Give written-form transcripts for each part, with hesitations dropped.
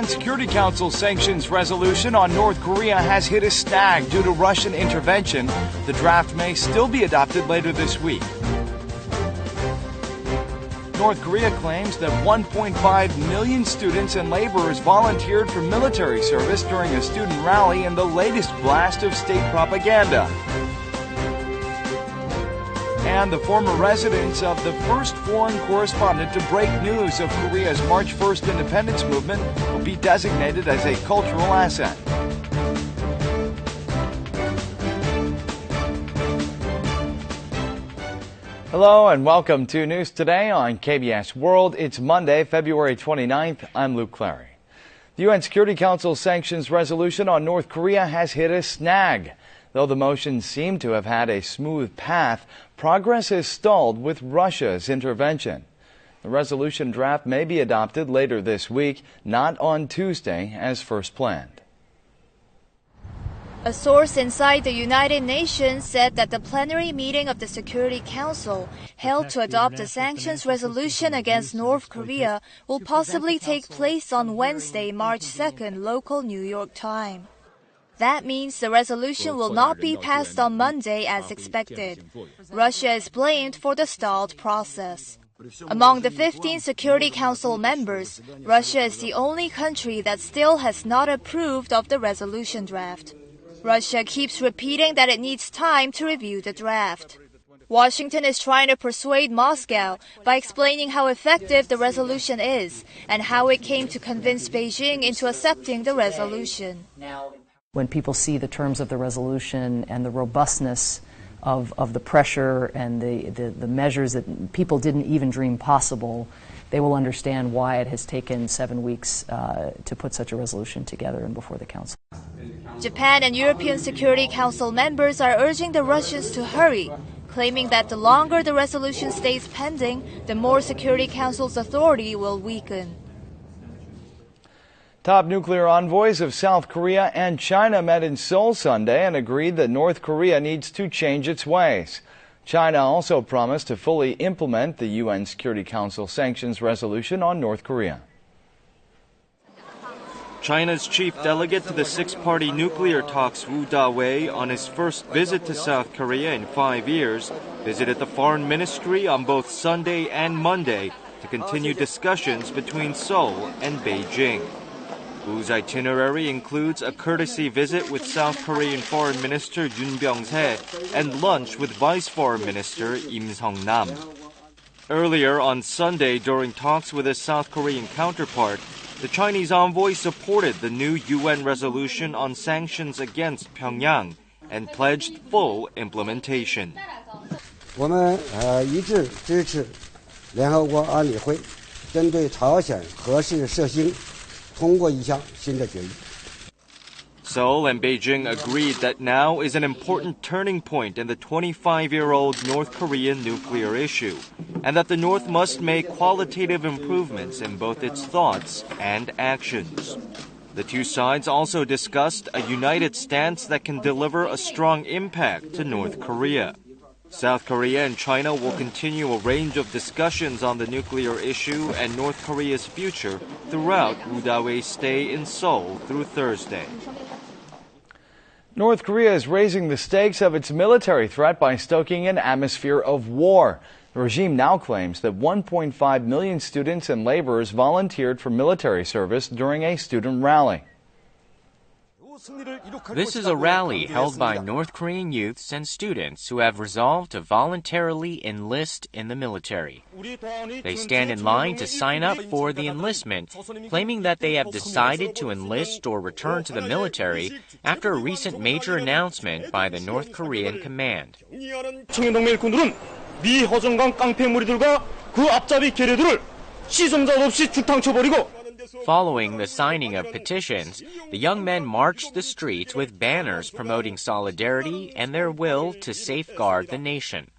Security Council sanctions resolution on North Korea has hit a snag due to Russian intervention. The draft may still be adopted later this week. North Korea claims that 1.5 million students and laborers volunteered for military service during a student rally in the latest blast of state propaganda. And the former residents of the first foreign correspondent to break news of Korea's March 1st independence movement will be designated as a cultural asset. Hello and welcome to News Today on KBS World. It's Monday, February 29th. I'm Luke Clary. The UN Security Council sanctions resolution on North Korea has hit a snag. Though the motions seem to have had a smooth path, progress has stalled with Russia's intervention. The resolution draft may be adopted later this week, not on Tuesday as first planned. A source inside the United Nations said that the plenary meeting of the Security Council, held to adopt a sanctions resolution against North Korea, will possibly take place on Wednesday, March 2nd, local New York time. That means the resolution will not be passed on Monday as expected. Russia is blamed for the stalled process. Among the 15 Security Council members, Russia is the only country that still has not approved of the resolution draft. Russia keeps repeating that it needs time to review the draft. Washington is trying to persuade Moscow by explaining how effective the resolution is and how it came to convince Beijing into accepting the resolution. When people see the terms of the resolution and the robustness of the pressure and the measures that people didn't even dream possible, they will understand why it has taken 7 weeks to put such a resolution together and before the Council. Japan and European Security Council members are urging the Russians to hurry, claiming that the longer the resolution stays pending, the more Security Council's authority will weaken. Top nuclear envoys of South Korea and China met in Seoul Sunday and agreed that North Korea needs to change its ways. China also promised to fully implement the UN Security Council sanctions resolution on North Korea. China's chief delegate to the six-party nuclear talks, Wu Da-wei, on his first visit to South Korea in 5 years, visited the foreign ministry on both Sunday and Monday to continue discussions between Seoul and Beijing. Wu's itinerary includes a courtesy visit with South Korean Foreign Minister Yoon Byung-se and lunch with Vice Foreign Minister Im Sung-nam. Earlier on Sunday, during talks with his South Korean counterpart, the Chinese envoy supported the new UN resolution on sanctions against Pyongyang and pledged full implementation. 我们一致支持联合国安理会针对朝鲜核试射星 Seoul and Beijing agreed that now is an important turning point in the 25-year-old North Korean nuclear issue, and that the North must make qualitative improvements in both its thoughts and actions. The two sides also discussed a united stance that can deliver a strong impact to North Korea. South Korea and China will continue a range of discussions on the nuclear issue and North Korea's future throughout Wu Da-wei's stay in Seoul through Thursday. North Korea is raising the stakes of its military threat by stoking an atmosphere of war. The regime now claims that 1.5 million students and laborers volunteered for military service during a student rally. This is a rally held by North Korean youths and students who have resolved to voluntarily enlist in the military. They stand in line to sign up for the enlistment, claiming that they have decided to enlist or return to the military after a recent major announcement by the North Korean command. 청년동맹 미 허정강 깡패 무리들과 그 앞잡이 괴뢰들을 시정자 없이 죽탕쳐버리고. Following the signing of petitions, the young men marched the streets with banners promoting solidarity and their will to safeguard the nation.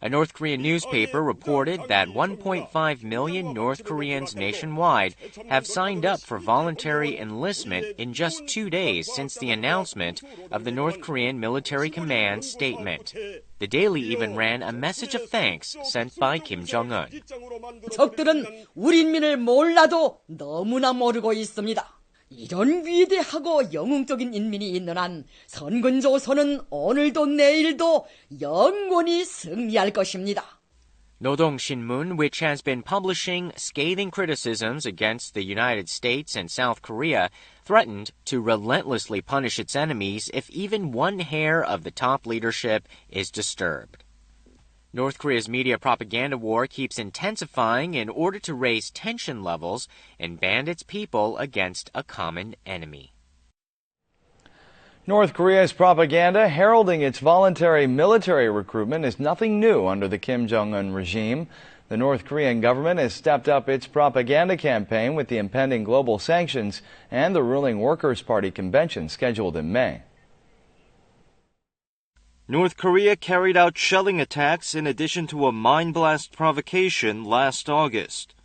A North Korean newspaper reported that 1.5 million North Koreans nationwide have signed up for voluntary enlistment in just 2 days since the announcement of the North Korean Military Command's statement. The Daily even ran a message of thanks sent by Kim Jong-un. 적들은 우리 인민을 몰라도 너무나 모르고 있습니다. 이런 위대하고 영웅적인 인민이 있는 한 선군조선은 오늘도 내일도 영원히 승리할 것입니다. Nodong Shinmun, which has been publishing scathing criticisms against the United States and South Korea, threatened to relentlessly punish its enemies if even one hair of the top leadership is disturbed. North Korea's media propaganda war keeps intensifying in order to raise tension levels and band its people against a common enemy. North Korea's propaganda heralding its voluntary military recruitment is nothing new under the Kim Jong-un regime. The North Korean government has stepped up its propaganda campaign with the impending global sanctions and the ruling Workers' Party convention scheduled in May. North Korea carried out shelling attacks in addition to a mine blast provocation last August.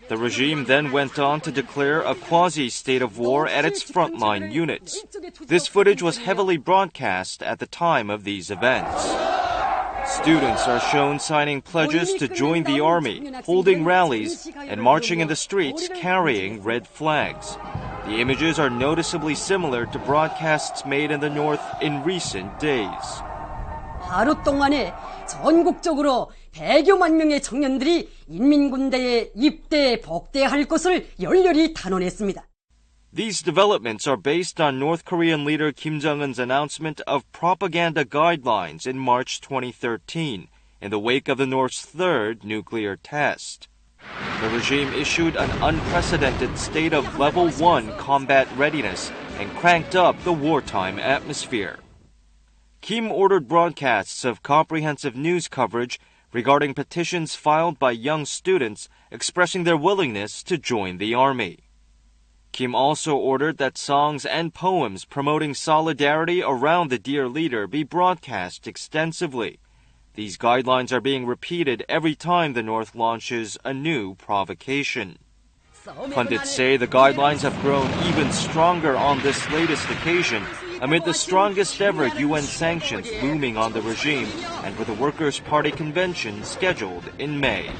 The regime then went on to declare a quasi-state of war at its frontline units. This footage was heavily broadcast at the time of these events. Students are shown signing pledges to join the army, holding rallies, and marching in the streets carrying red flags. The images are noticeably similar to broadcasts made in the north in recent days. 하루 동안에 전국적으로 100여만 명의 청년들이 인민군대에 입대, 복대할 것을 열렬히 단언했습니다. These developments are based on North Korean leader Kim Jong-un's announcement of propaganda guidelines in March 2013, in the wake of the North's third nuclear test. The regime issued an unprecedented state of Level 1 combat readiness and cranked up the wartime atmosphere. Kim ordered broadcasts of comprehensive news coverage regarding petitions filed by young students expressing their willingness to join the army. Kim also ordered that songs and poems promoting solidarity around the dear leader be broadcast extensively. These guidelines are being repeated every time the North launches a new provocation. Pundits say the guidelines have grown even stronger on this latest occasion amid the strongest ever UN sanctions looming on the regime and with the Workers' Party convention scheduled in May.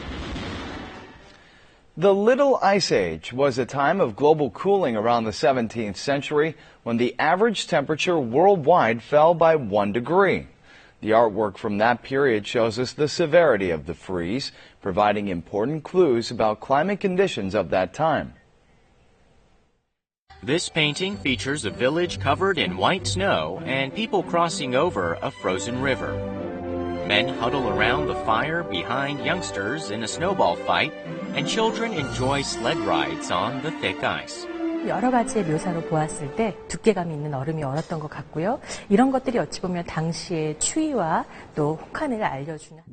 The Little Ice Age was a time of global cooling around the 17th century when the average temperature worldwide fell by 1 degree. The artwork from that period shows us the severity of the freeze, providing important clues about climate conditions of that time. This painting features a village covered in white snow and people crossing over a frozen river. Men huddle around the fire behind youngsters in a snowball fight, and children enjoy sled rides on the thick ice. 여러 가지의 묘사로 보았을 때 두께감이 있는 얼음이 얼었던 것 같고요. 이런 것들이 어찌 보면 당시의 추위와 또 혹한을 알려주는.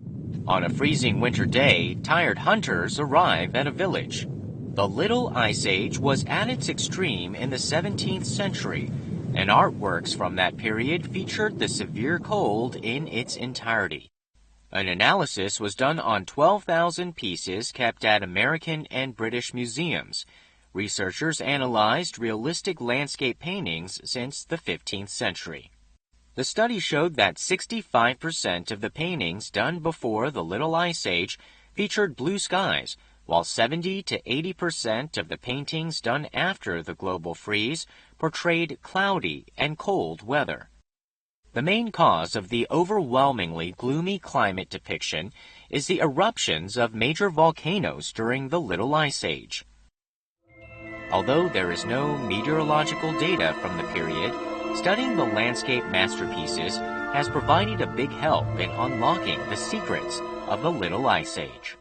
On a freezing winter day, tired hunters arrive at a village. The Little Ice Age was at its extreme in the 17th century, and artworks from that period featured the severe cold in its entirety. An analysis was done on 12,000 pieces kept at American and British museums. Researchers analyzed realistic landscape paintings since the 15th century. The study showed that 65% of the paintings done before the Little Ice Age featured blue skies, while 70 to 80% of the paintings done after the global freeze portrayed cloudy and cold weather. The main cause of the overwhelmingly gloomy climate depiction is the eruptions of major volcanoes during the Little Ice Age. Although there is no meteorological data from the period, studying the landscape masterpieces has provided a big help in unlocking the secrets of the Little Ice Age.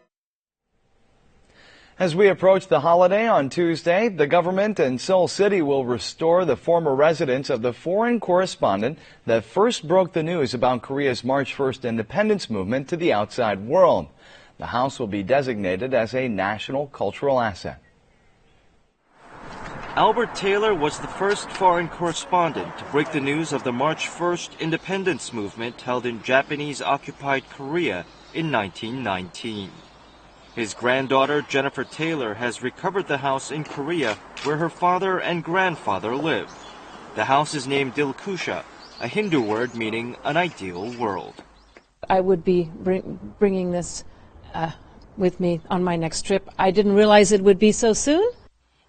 As we approach the holiday on Tuesday, the government in Seoul City will restore the former residence of the foreign correspondent that first broke the news about Korea's March 1st independence movement to the outside world. The house will be designated as a national cultural asset. Albert Taylor was the first foreign correspondent to break the news of the March 1st independence movement held in Japanese-occupied Korea in 1919. His granddaughter, Jennifer Taylor, has recovered the house in Korea where her father and grandfather lived. The house is named Dilkusha, a Hindu word meaning an ideal world. I would be bringing this with me on my next trip. I didn't realize it would be so soon.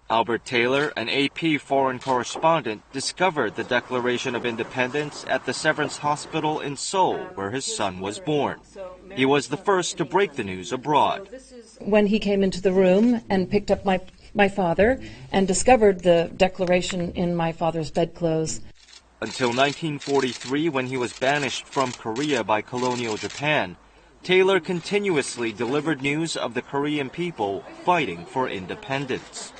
Albert Taylor, an AP foreign correspondent, discovered the Declaration of Independence at the Severance Hospital in Seoul, where his son was born. He was the first to break the news abroad. When he came into the room and picked up my father and discovered the Declaration in my father's bedclothes. Until 1943, when he was banished from Korea by colonial Japan, Taylor continuously delivered news of the Korean people fighting for independence.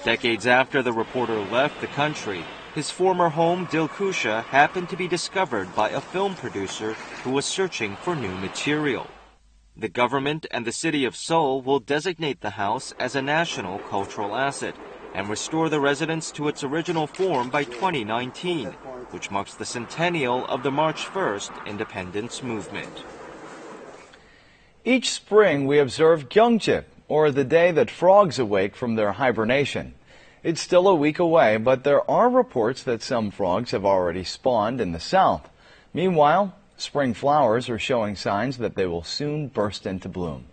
Decades after the reporter left the country, his former home, Dilkusha, happened to be discovered by a film producer who was searching for new material. The government and the city of Seoul will designate the house as a national cultural asset and restore the residence to its original form by 2019, which marks the centennial of the March 1st independence movement. Each spring we observe Gyeongjip, or the day that frogs awake from their hibernation. It's still a week away, but there are reports that some frogs have already spawned in the south. Meanwhile, spring flowers are showing signs that they will soon burst into bloom.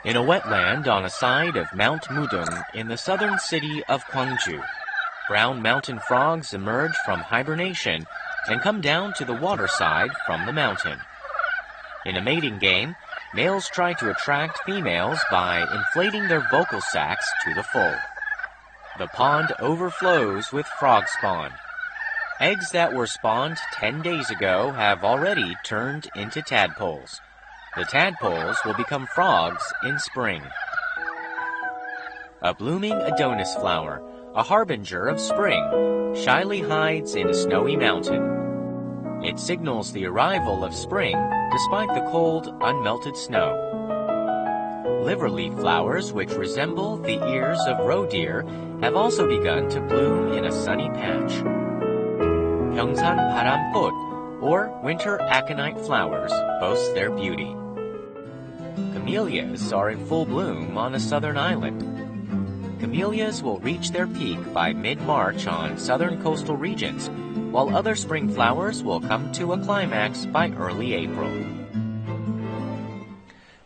In a wetland on a side of Mount Mudong in the southern city of Gwangju, brown mountain frogs emerge from hibernation and come down to the waterside from the mountain. In a mating game, males try to attract females by inflating their vocal sacs to the full. The pond overflows with frog spawn. Eggs that were spawned 10 days ago have already turned into tadpoles. The tadpoles will become frogs in spring. A blooming Adonis flower, a harbinger of spring, shyly hides in a snowy mountain. It signals the arrival of spring despite the cold, unmelted snow. Liverleaf flowers, which resemble the ears of roe deer, have also begun to bloom in a sunny patch. Pyeongsan Parampot, or winter aconite flowers, boast their beauty. Camellias are in full bloom on a southern island. Camellias will reach their peak by mid-March on southern coastal regions, while other spring flowers will come to a climax by early April.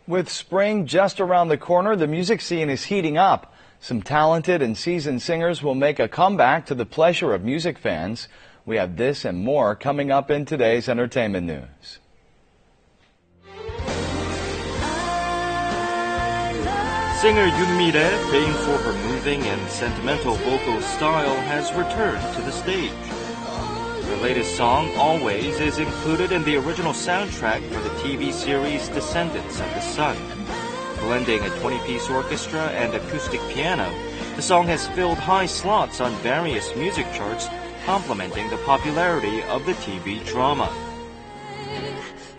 With spring just around the corner, the music scene is heating up. Some talented and seasoned singers will make a comeback to the pleasure of music fans. We have this and more coming up in today's entertainment news. Singer Yoon Mi-rae, famed for her moving and sentimental vocal style, has returned to the stage. Her latest song, Always, is included in the original soundtrack for the TV series Descendants of the Sun. Blending a 20-piece orchestra and acoustic piano, the song has filled high slots on various music charts, complementing the popularity of the TV drama.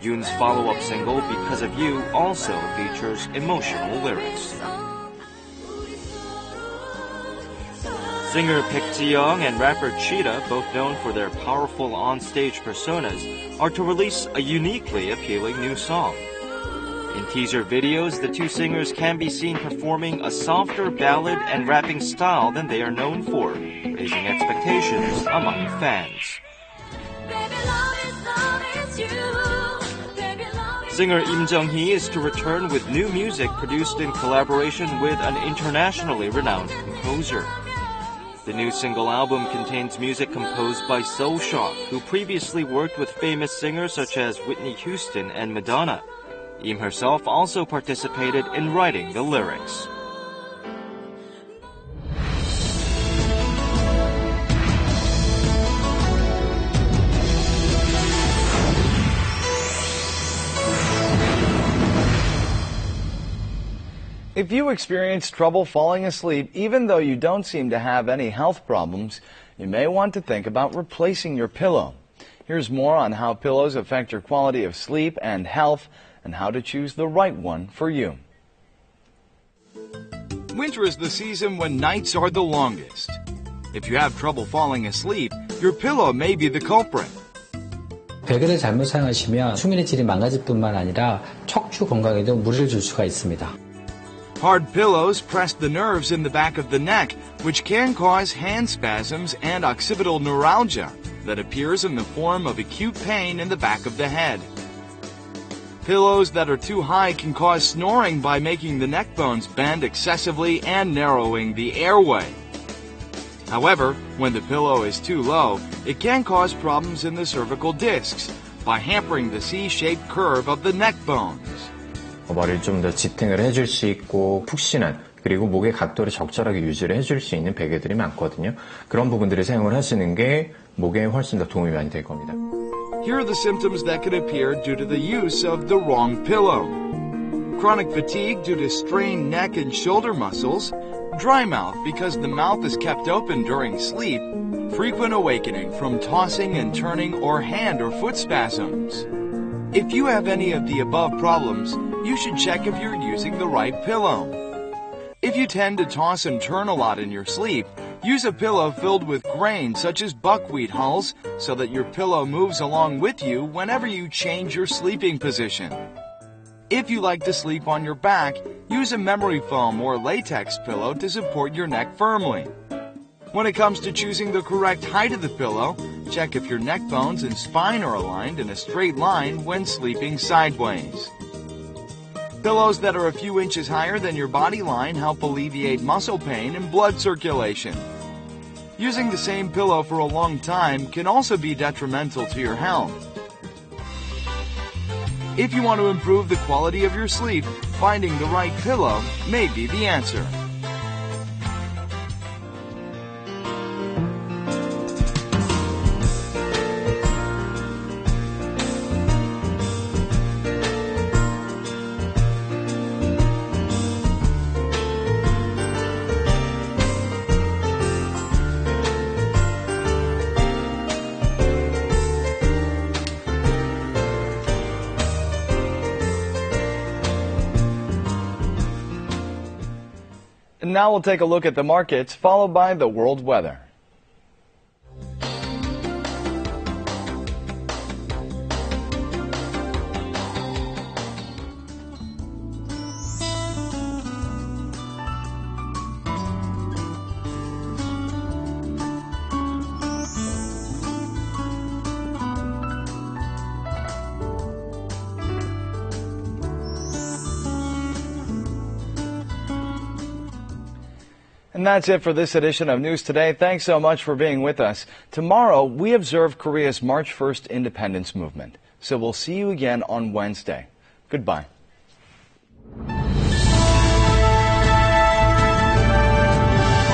Yoon's follow-up single, Because of You, also features emotional lyrics. Singer Baek Ji-young and rapper Cheetah, both known for their powerful on-stage personas, are to release a uniquely appealing new song. In teaser videos, the two singers can be seen performing a softer ballad and rapping style than they are known for, raising expectations among fans. Singer Im Jung-hee is to return with new music produced in collaboration with an internationally renowned composer. The new single album contains music composed by Soul Shock, who previously worked with famous singers such as Whitney Houston and Madonna. Im herself also participated in writing the lyrics. If you experience trouble falling asleep, even though you don't seem to have any health problems, you may want to think about replacing your pillow. Here's more on how pillows affect your quality of sleep and health, and how to choose the right one for you. winter is the season when nights are the longest. If you have trouble falling asleep, your pillow may be the culprit. 베개를 잘못 사용하시면 수면의 질이 망가질 뿐만 아니라 척추 건강에도 무리를 줄 수가 있습니다. Hard pillows press the nerves in the back of the neck, which can cause hand spasms and occipital neuralgia that appears in the form of acute pain in the back of the head. Pillows that are too high can cause snoring by making the neck bones bend excessively and narrowing the airway. However, when the pillow is too low, it can cause problems in the cervical discs by hampering the C-shaped curve of the neck bones. 머리를 좀 더 지탱을 해줄 수 있고 푹신한 그리고 목의 각도를 적절하게 유지를 해줄 수 있는 베개들이 많거든요. 그런 부분들을 사용을 하시는 게 목에 훨씬 더 도움이 많이 될 겁니다. Here are the symptoms that could appear due to the use of the wrong pillow. Chronic fatigue due to strained neck and shoulder muscles, dry mouth because the mouth is kept open during sleep, frequent awakening from tossing and turning or hand or foot spasms. If you have any of the above problems, you should check if you're using the right pillow. If you tend to toss and turn a lot in your sleep, use a pillow filled with grain such as buckwheat hulls so that your pillow moves along with you whenever you change your sleeping position. If you like to sleep on your back, use a memory foam or latex pillow to support your neck firmly. When it comes to choosing the correct height of the pillow, check if your neck bones and spine are aligned in a straight line when sleeping sideways. Pillows that are a few inches higher than your body line help alleviate muscle pain and blood circulation. Using the same pillow for a long time can also be detrimental to your health. If you want to improve the quality of your sleep, finding the right pillow may be the answer. And now we'll take a look at the markets, followed by the world weather. And that's it for this edition of News Today. Thanks so much for being with us. Tomorrow, we observe Korea's March 1st independence movement. So we'll see you again on Wednesday. Goodbye.